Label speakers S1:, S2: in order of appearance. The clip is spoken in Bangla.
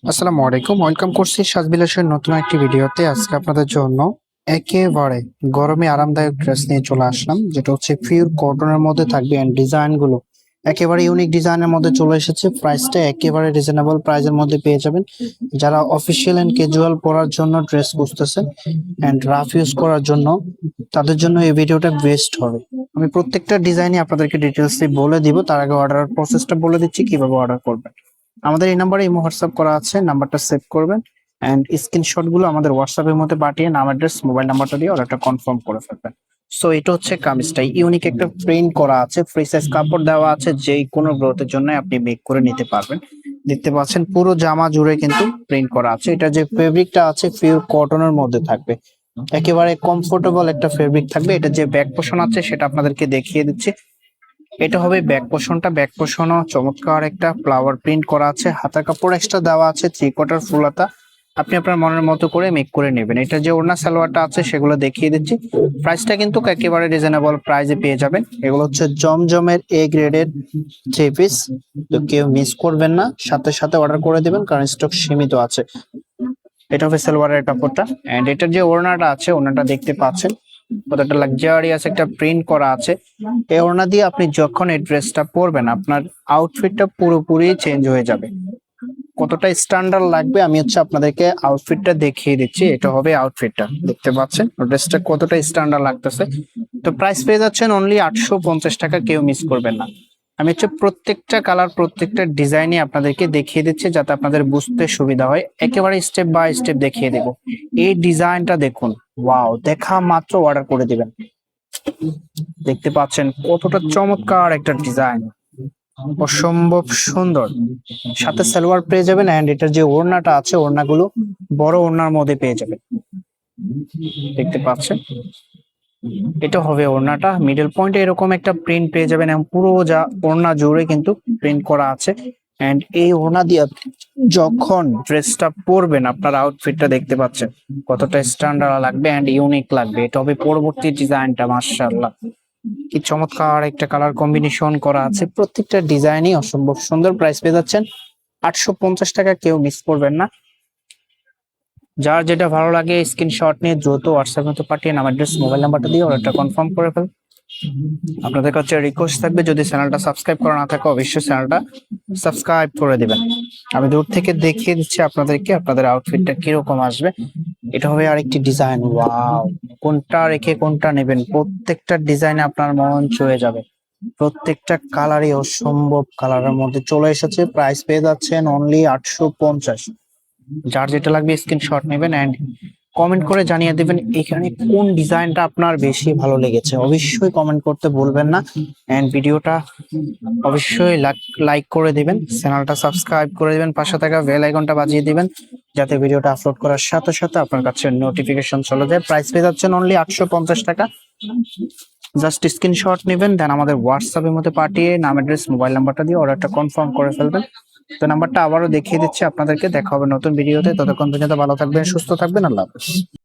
S1: আসসালামু আলাইকুম, ওয়েলকাম করছি সাজবিলাসের নতুন একটি ভিডিওতে। আজকে আপনাদের জন্য একেবারে গরমে আরামদায়ক ড্রেস নিয়ে চলে আসলাম, যেটা হচ্ছে পিওর কটনের মধ্যে থাকবে। এন্ড ডিজাইন গুলো একেবারে ইউনিক ডিজাইনের মধ্যে চলে এসেছে। প্রাইসটা একেবারে রিজনেবল প্রাইসের মধ্যে পেয়ে যাবেন। যারা অফিসিয়াল এন্ড ক্যাজুয়াল পরার জন্য ড্রেস খুঁজতেছেন এন্ড রাফ ইউজ করার জন্য, তাদের জন্য এই ভিডিওটা বেস্ট হবে। আমি প্রত্যেকটা ডিজাইনই আপনাদেরকে ডিটেলসে বলে দিব। তার আগে অর্ডার প্রসেসটা বলে দিচ্ছি কিভাবে অর্ডার করবেন। আমাদের এই নাম্বারে ইমো হোয়াটসঅ্যাপ করা আছে, নাম্বারটা সেভ করবেন এন্ড স্ক্রিনশট গুলো আমাদের হোয়াটসঅ্যাপের মধ্যে পাঠিয়ে নাম, অ্যাড্রেস, মোবাইল নাম্বারটা দিয়ে অর্ডারটা কনফার্ম করে ফেলবেন। সো এটা হচ্ছে কামিজটা, ইউনিক একটা প্রিন্ট করা আছে, ফ্রি সাইজ কাপড় দেওয়া আছে, যে কোনো গ্রোথের জন্য আপনি মেক করে নিতে পারবেন। দেখতে পাচ্ছেন পুরো জামা জুড়ে কিন্তু প্রিন্ট করা আছে। এটা যে ফেব্রিকটা আছে পিওর কটনের মধ্যে থাকবে, একেবারে কমফোর্টেবল একটা ফেব্রিক থাকবে। এটা যে ব্যাক পোর্শন আছে সেটা আপনাদেরকে দেখিয়ে দিচ্ছি। এটা হবে ব্যাক পোর্শনটা। ব্যাক পোর্শনও চমৎকার একটা ফ্লাওয়ার প্রিন্ট করা আছে। হাতার কাপড় এক্সট্রা দেওয়া আছে, 3/4 ফুল হাতা। আপনি আপনার মনের মতো করে মেক করে নেবেন। এটা যে ওড়না সালোয়ারটা আছে সেগুলো দেখিয়ে দিচ্ছি। প্রাইসটা কিন্তু একেবারে রিজনেবল প্রাইসে পেয়ে যাবেন। এগুলো হচ্ছে জমজমের এ গ্রেডের 3 পিস, তো কেউ মিস করবেন না, সাথে সাথে অর্ডার করে দিবেন কারণ স্টক সীমিত আছে। এটা হবে সালোয়ারের কাপড়টা। এন্ড এটার যে ওড়নাটা আছে, ওড়নাটা দেখতে পাচ্ছেন কতটা লাক্সারিয়াস একটা প্রিন্ট করা আছে। এই ওড়না দিয়ে আপনি যখন এই ড্রেসটা পরবেন আপনার আউটফিটটা পুরোপুরি চেঞ্জ হয়ে যাবে। কতটা স্ট্যান্ডার্ড লাগবে আমি আপনাদেরকে আউটফিটটা দেখিয়ে দিচ্ছি। এটা হবে আউটফিটটা, দেখতে পাচ্ছেন ড্রেসটা কতটা স্ট্যান্ডার্ড লাগতেছে। তো প্রাইস পেয়ে যাচ্ছেন অনলি 850 টাকা, কেউ মিস করবেন না। আমি প্রত্যেকটা কালার, প্রত্যেকটা ডিজাইনই আপনাদেরকে দেখিয়ে দিচ্ছি যাতে আপনাদের বুঝতে সুবিধা হয়। একেবারে স্টেপ বাই স্টেপ দেখিয়ে দেব। এই ডিজাইনটা দেখুন, ওয়াও, দেখা মাত্র অর্ডার করে দিবেন। দেখতে পাচ্ছেন কতটা চমৎকার একটা ডিজাইন, অসম্ভব সুন্দর। সাথে সালোয়ার পেয়ে যাবেন এন্ড এটার যে ওড়নাটা আছে, ওড়নাগুলো বড় ওড়নার মধ্যে পেয়ে যাবেন। দেখতে পাচ্ছেন এটা হবে ওড়নাটা। মিডল পয়েন্টে এরকম একটা প্রিন্ট পেয়ে যাবেন এবং পুরো যা ওড়না জুড়ে কিন্তু প্রিন্ট করা আছে। এন্ড এই ওড়না দিয়ে যখন ড্রেসটা পরবেন আপনার আউটফিটটা দেখতে পাচ্ছেন কতটা স্ট্যান্ডার্ড লাগবে এন্ড ইউনিক লাগবে। এটা হবে পরবর্তী ডিজাইনটা। মাশাআল্লাহ, কি চমৎকার একটা কালার কম্বিনেশন করা আছে। প্রত্যেকটা ডিজাইনই অসম্ভব সুন্দর। প্রাইস পেয়ে যাচ্ছেন 850 টাকা, কেউ মিস করবেন না। যার যেটা ভালো লাগে স্ক্রিনশট নিয়ে দ্রুত হোয়াটসঅ্যাপ মতো পাঠিয়ে নাম, অ্যাড্রেস, মোবাইল নাম্বারটা দিয়ে অর্ডারটা কনফার্ম করে ফেল। আপনাদের কাছে রিকোয়েস্ট থাকবে, যদি চ্যানেলটা সাবস্ক্রাইব করা না থাকে অবশ্যই চ্যানেলটা সাবস্ক্রাইব করে দিবেন। আমি দূর থেকে দেখিয়ে দিচ্ছি আপনাদেরকে আপনাদের আউটফিটটা কিরকম আসবে। এটা হবে আরেকটি ডিজাইন। ওয়াও, কোনটা রেখে কোনটা নেবেন, প্রত্যেকটা ডিজাইনে আপনার মন ছুঁয়ে যাবে। প্রত্যেকটা কালারই অসম্ভব কালারের মধ্যে চলে এসেছে। প্রাইস পেয়ে যাচ্ছেন অনলি 850। যার যেটা লাগবে স্ক্রিনশট নেবেন এন্ড কমেন্ট করে জানিয়ে দিবেন এখানে কোন ডিজাইনটা আপনার বেশি ভালো লেগেছে। অবশ্যই কমেন্ট করতে ভুলবেন না এন্ড ভিডিওটা অবশ্যই লাইক করে দিবেন, চ্যানেলটা সাবস্ক্রাইব করে দিবেন, পাশে থাকা বেল আইকনটা বাজিয়ে দিবেন যাতে ভিডিওটা আপলোড করার সাথে সাথে আপনার কাছে নোটিফিকেশন চলে যায়। প্রাইস পেয়ে যাচ্ছেন অনলি 850 টাকা। জাস্ট স্ক্রিনশট নেবেন, দেন আমাদের হোয়াটসঅ্যাপের মধ্যে পাঠিয়ে নাম, অ্যাড্রেস, মোবাইল নাম্বারটা দিয়ে অর্ডারটা কনফার্ম করে ফেলবেন। তো নাম্বারটা আবারও দেখিয়ে দিচ্ছি আপনাদেরকে। দেখা হবে নতুন ভিডিওতে, ততক্ষণ পর্যন্ত ভালো থাকবেন, সুস্থ থাকবেন, আল্লাহ হাফেজ।